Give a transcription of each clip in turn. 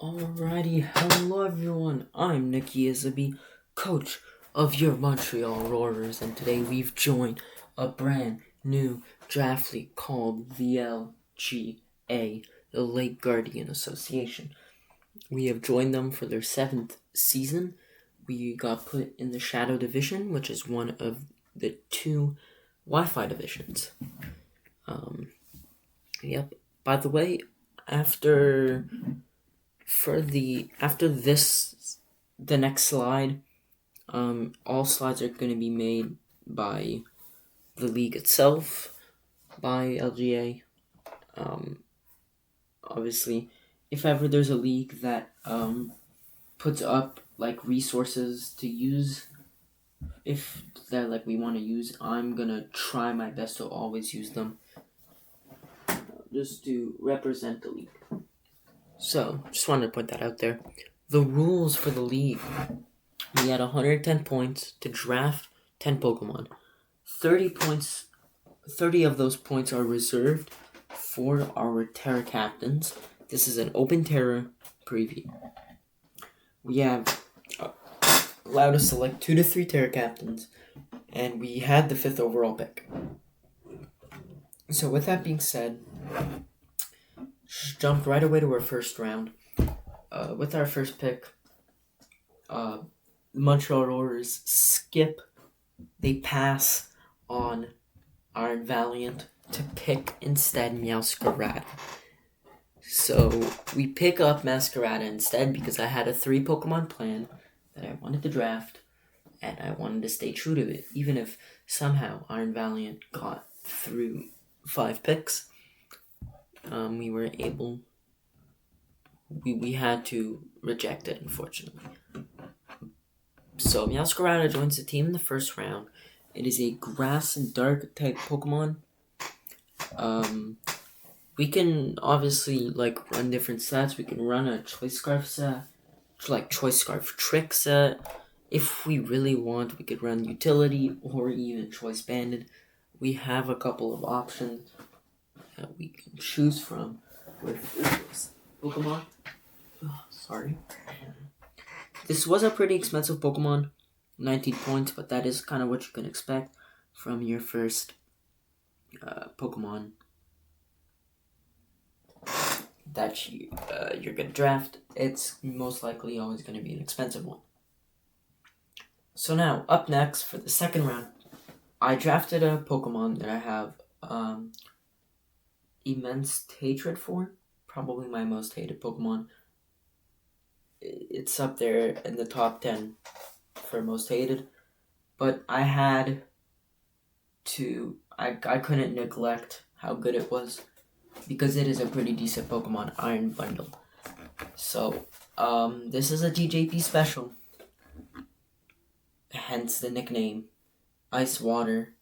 Alrighty, hello everyone. I'm Nikki Isaby, coach of your Montreal Roarers, and today we've joined a brand new draft league called the LGA, the Lake Guardian Association. We have joined them for their 7th season. We got put in the Shadow Division, which is one of the two Wi-Fi divisions. Yep. By the way, after the next slide, all slides are going to be made by the league itself, by LGA. Obviously, if ever there's a league that puts up like resources to use, if that like we want to use, I'm gonna try my best to always use them, just to represent the league. So, just wanted to put that out there. The rules for the league: we had 110 points to draft 10 Pokemon. 30 of those points are reserved for our Terra Captains. This is an open Terra preview. We have allowed to select 2 to 3 Terra Captains, and we had the 5th overall pick. So with that being said, jumped right away to our first round. With our first pick, Montreal Roarers skip. They pass on Iron Valiant to pick instead Meowscarada. So we pick up Masquerada instead because I had a 3 Pokemon plan that I wanted to draft, and I wanted to stay true to it, even if somehow Iron Valiant got through 5 picks. We had to reject it, unfortunately. So Meowscarada joins the team in the first round. It is a grass and dark type Pokemon. We can obviously run different sets. We can run a Choice Scarf set, Choice Scarf Trick set. If we really want, we could run Utility or even Choice Banded. We have a couple of options that we can choose from with this Pokemon. Sorry. This was a pretty expensive Pokemon, 19 points, but that is kind of what you can expect from your first Pokemon that you're going to draft. It's most likely always going to be an expensive one. So now, up next for the second round, I drafted a Pokemon that I have immense hatred for. Probably my most hated Pokemon. It's up there in the top 10 for most hated. But I had to... I couldn't neglect how good it was, because it is a pretty decent Pokemon, Iron Bundle. So, this is a TJP special. Hence the nickname. Ice Water,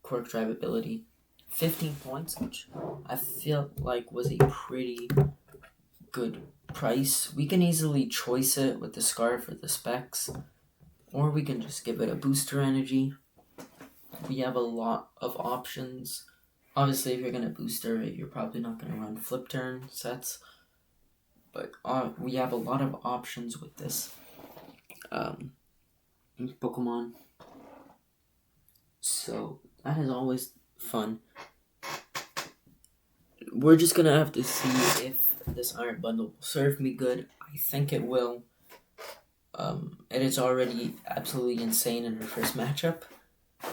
Quirk Drive ability. 15 points, which I feel like was a pretty good price. We can easily choice it with the Scarf or the Specs, or we can just give it a booster energy. We have a lot of options. Obviously, if you're going to booster it, you're probably not going to run flip turn sets, but we have a lot of options with this Pokemon. So that is always fun. We're just going to have to see if this Iron Bundle will serve me good. I think it will. It is already absolutely insane in her first matchup.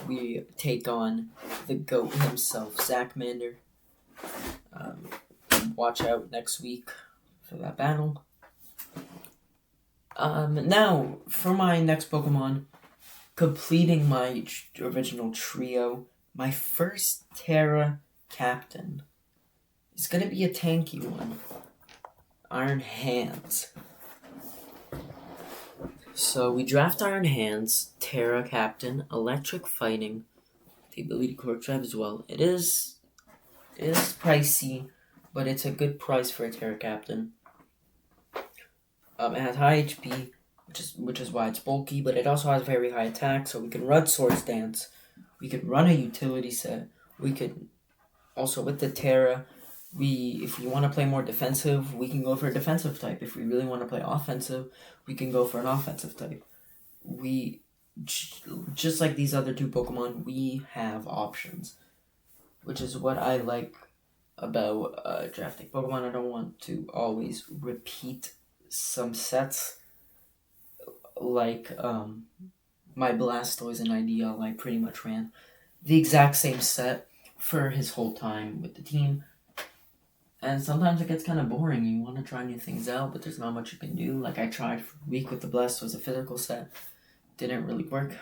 We take on the GOAT himself, Zachmander. Watch out next week for that battle. Now, for my next Pokemon, completing my original trio, my first Terra Captain is going to be a tanky one. Iron Hands. So we draft Iron Hands, Terra Captain, Electric Fighting, the ability to Quirk Drive as well. It is pricey, but it's a good price for a Terra Captain. It has high HP, which is why it's bulky, but it also has very high attack, so we can run Swords Dance. We could run a utility set. We could also, with the Terra, if we want to play more defensive, we can go for a defensive type. If we really want to play offensive, we can go for an offensive type. We, just like these other two Pokemon, we have options, which is what I like about drafting Pokemon. I don't want to always repeat some sets like my Blastoise and IDL. I pretty much ran the exact same set for his whole time with the team. And sometimes it gets kind of boring. You want to try new things out, but there's not much you can do. Like I tried for a week with the Blastoise, a physical set. Didn't really work.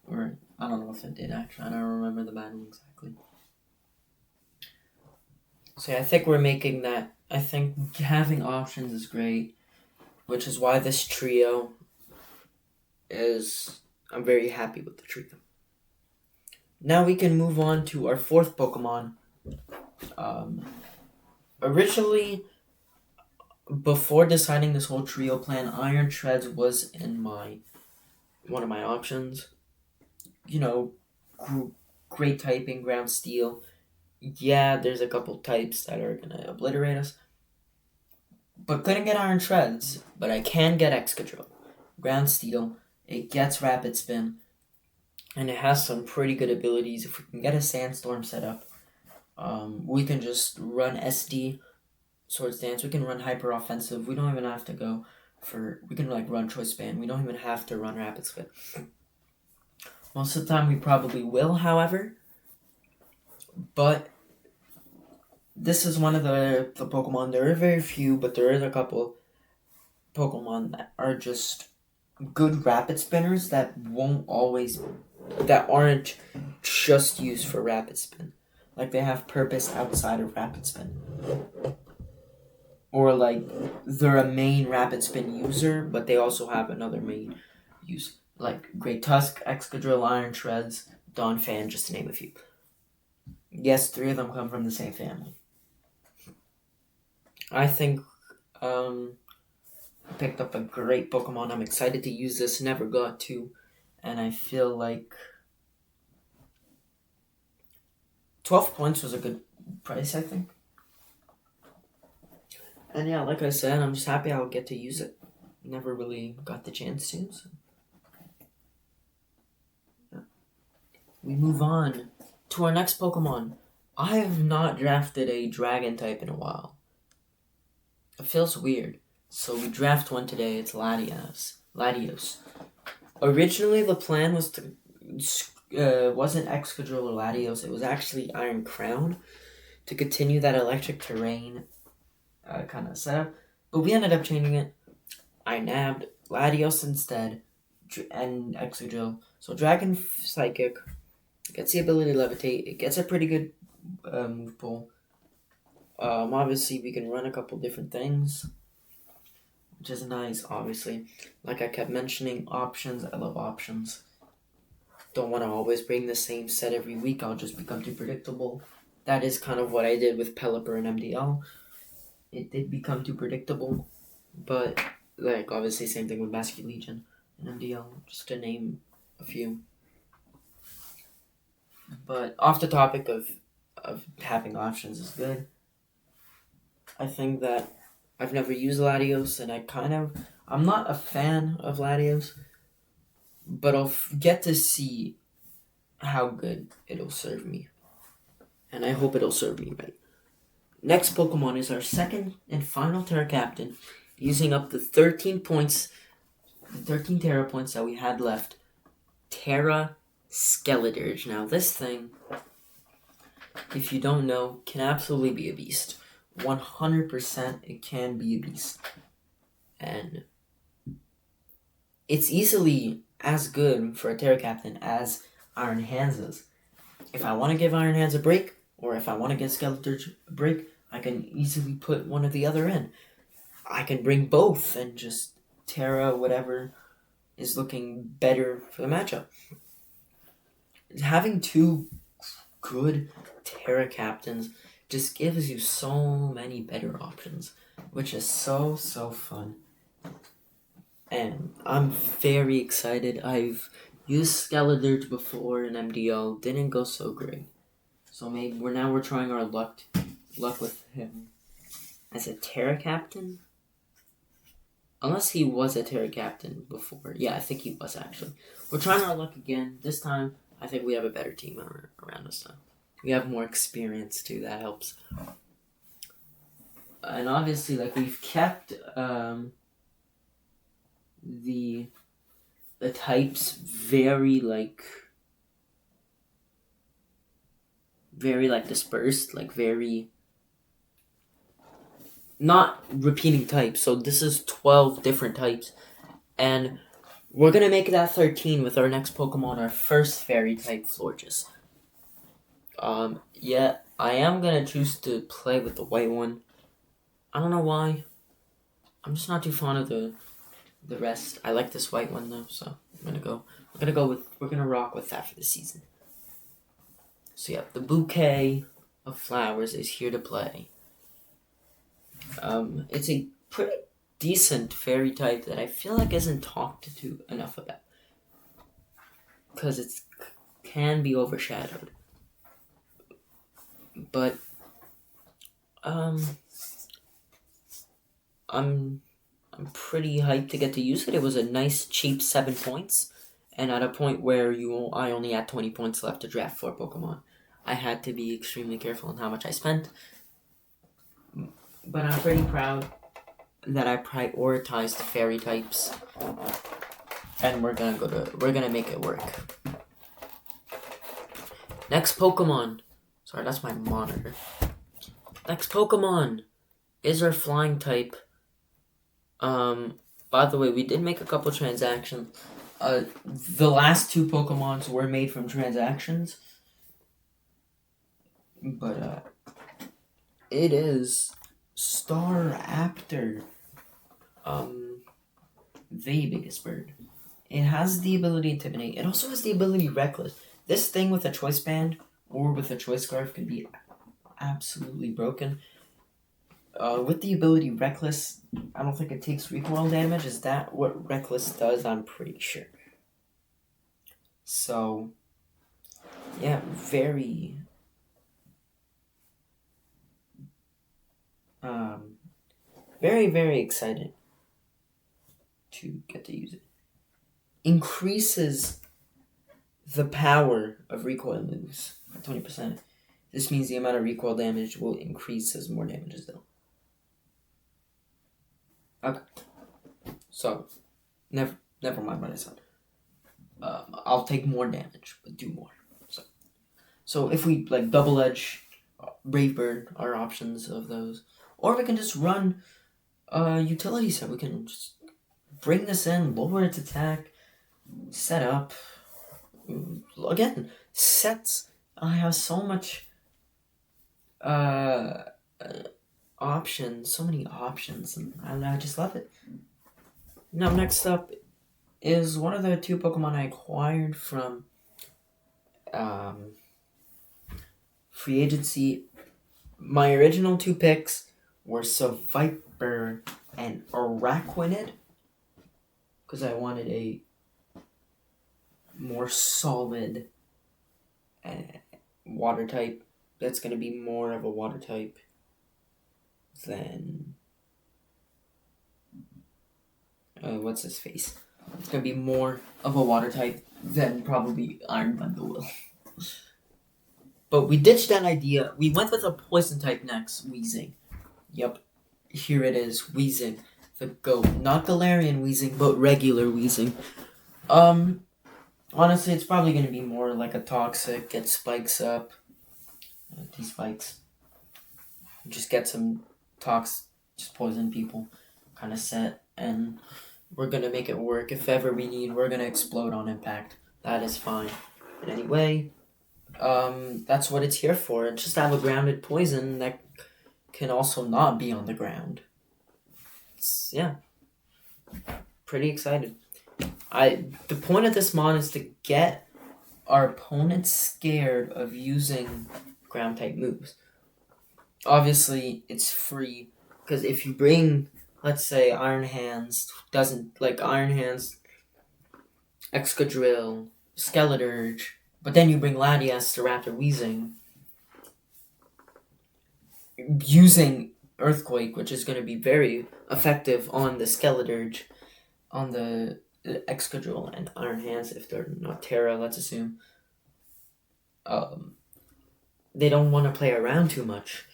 Or, I don't know if it did actually. I don't remember the battle exactly. So yeah, I think we're making that. I think having options is great, which is why this trio is... I'm very happy with the trio. Now we can move on to our fourth Pokemon. Originally, before deciding this whole trio plan, Iron Treads was in one of my options. You know, great typing, ground steel. Yeah, there's a couple types that are gonna obliterate us. But couldn't get Iron Treads, but I can get Excadrill. Ground steel. It gets Rapid Spin. And it has some pretty good abilities. If we can get a Sandstorm set up, we can just run SD, Swords Dance. We can run Hyper Offensive. We don't even have to go for... We can run Choice Band. We don't even have to run Rapid Spin. Most of the time we probably will, however. But this is one of the Pokemon. There are very few, but there is a couple Pokemon that are just good Rapid Spinners that aren't just used for Rapid Spin. Like they have purpose outside of Rapid Spin. Or they're a main Rapid Spin user, but they also have another main use. Like Great Tusk, Excadrill, Iron Treads, Donphan, just to name a few. Yes, 3 of them come from the same family. I think I picked up a great Pokemon. I'm excited to use this. Never got to. And I feel like 12 points was a good price, I think. And yeah, like I said, I'm just happy I'll get to use it. Never really got the chance to. So. Yeah. We move on to our next Pokemon. I have not drafted a Dragon type in a while. It feels weird. So we draft one today. It's Latios. Originally, the plan was to... wasn't Excadrill or Latios. It was actually Iron Crown to continue that electric terrain kind of setup. But we ended up changing it. I nabbed Latios instead and Excadrill. So Dragon Psychic gets the ability to levitate. It gets a pretty good move pool. Obviously, we can run a couple different things, which is nice, obviously. Like I kept mentioning, options. I love options. Don't want to always bring the same set every week. I'll just become too predictable. That is kind of what I did with Pelipper and MDL. It did become too predictable. But, obviously, same thing with Basket Legion and MDL, just to name a few. But off the topic of having options is good. I think that I've never used Latios, and I'm not a fan of Latios, but I'll get to see how good it'll serve me. And I hope it'll serve me right. Next Pokemon is our second and final Terra Captain, using up the 13 points, the 13 Terra points that we had left. Terra Skeledirge. Now this thing, if you don't know, can absolutely be a beast. 100% it can be a beast. And it's easily as good for a Terra Captain as Iron Hands is. If I want to give Iron Hands a break, or if I want to give Skeledirge a break, I can easily put one or the other in. I can bring both and just Terra whatever is looking better for the matchup. Having two good Terra Captains just gives you so many better options, which is so fun. And I'm very excited. I've used Skeledirge before in MDL, didn't go so great. So maybe we're trying our luck luck with him as a Terra Captain. Unless he was a Terra Captain before. Yeah, I think he was actually. We're trying our luck again. This time, I think we have a better team around us now. We have more experience too, that helps. And obviously, like, we've kept the types very dispersed, like very not repeating types. So this is 12 different types, and we're gonna make that 13 with our next Pokemon, our first fairy type, Florges. Yeah, I am gonna choose to play with the white one. I don't know why. I'm just not too fond of the rest. I like this white one though, so we're gonna rock with that for the season. So yeah, the bouquet of flowers is here to play. It's a pretty decent fairy type that I feel like isn't talked to enough about, because it can be overshadowed. But I'm pretty hyped to get to use it. It was a nice cheap 7 points, and at a point where I only had 20 points left to draft 4 Pokemon, I had to be extremely careful on how much I spent. But I'm pretty proud that I prioritized the fairy types, and we're gonna make it work. Next Pokemon. Sorry, that's my monitor. Next Pokemon is our flying type. By the way, we did make a couple transactions. The last 2 Pokemons were made from transactions, but it is Staraptor. The biggest bird. It has the ability Intimidate. It also has the ability Reckless. This thing with a Choice Band or with a Choice Scarf can be absolutely broken. With the ability Reckless, I don't think it takes recoil damage. Is that what Reckless does? I'm pretty sure. So, yeah, very very excited to get to use it. Increases the power of recoil moves by 20%. This means the amount of recoil damage will increase as more damage is dealt. Okay. So, never mind what I said. I'll take more damage, but do more. So if we Double Edge, Brave Bird are options of those, or we can just run utility set. We can just bring this in, lower its attack, set up. Again, sets. I have so much options, so many options, and I just love it. Now, next up is one of the 2 Pokemon I acquired from free agency. My original 2 picks were Seviper and Araquanid, because I wanted a more solid water type that's going to be more of a water type than what's his face? It's going to be more of a water type than probably Iron Bundle will. But we ditched that idea. We went with a poison type next, Weezing. Yep, here it is, Weezing. The GOAT. Not Galarian Weezing, but regular Weezing. Honestly, it's probably going to be more like a toxic, get spikes up. These spikes. Just get some just poison people kind of set, and we're going to make it work. If ever we need, we're going to explode on impact. That is fine. But anyway, that's what it's here for. Just have a grounded poison that can also not be on the ground. Yeah. Pretty excited. The point of this mod is to get our opponents scared of using ground type moves. Obviously, it's free, because if you bring, let's say, Iron Hands, Excadrill, Skeleturge, but then you bring Latias to Raptor Weezing, using Earthquake, which is going to be very effective on the Skeledirge, on the Excadrill and Iron Hands, if they're not Terra, let's assume. They don't want to play around too much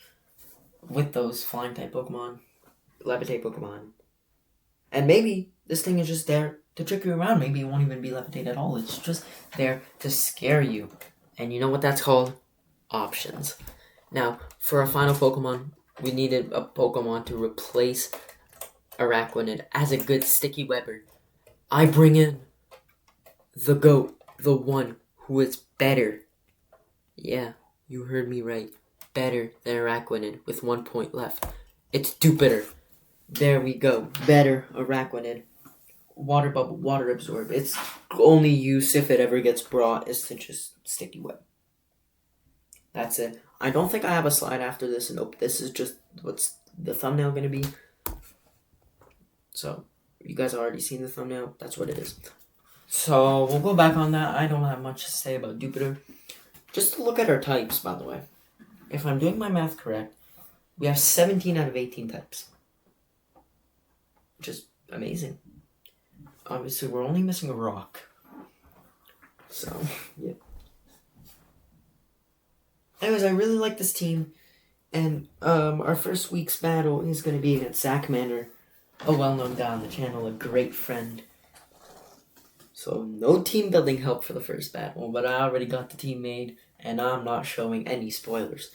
with those flying type Pokemon, levitate Pokemon. And maybe this thing is just there to trick you around. Maybe it won't even be levitate at all. It's just there to scare you. And you know what that's called? Options. Now, for our final Pokemon, we needed a Pokemon to replace Araquanid as a good sticky webber. I bring in the GOAT, the one who is better. Yeah, you heard me right. Better than Araquanid with 1 point left. It's Jupiter. There we go. Better Araquanid. Water Bubble, Water Absorb. It's only use if it ever gets brought is to just Sticky Web. That's it. I don't think I have a slide after this. Nope, this is just what's the thumbnail going to be. So, you guys already seen the thumbnail. That's what it is. So, we'll go back on that. I don't have much to say about Jupiter. Just to look at our types, by the way. If I'm doing my math correct, we have 17 out of 18 types. Which is amazing. Obviously, we're only missing a rock. So, yeah. Anyways, I really like this team. And our first week's battle is going to be against Zach Manor, a well-known guy on the channel, a great friend. So, no team building help for the first battle, but I already got the team made, and I'm not showing any spoilers.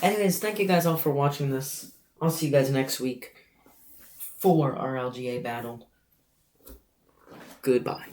Anyways, thank you guys all for watching this. I'll see you guys next week for our LGA battle. Goodbye.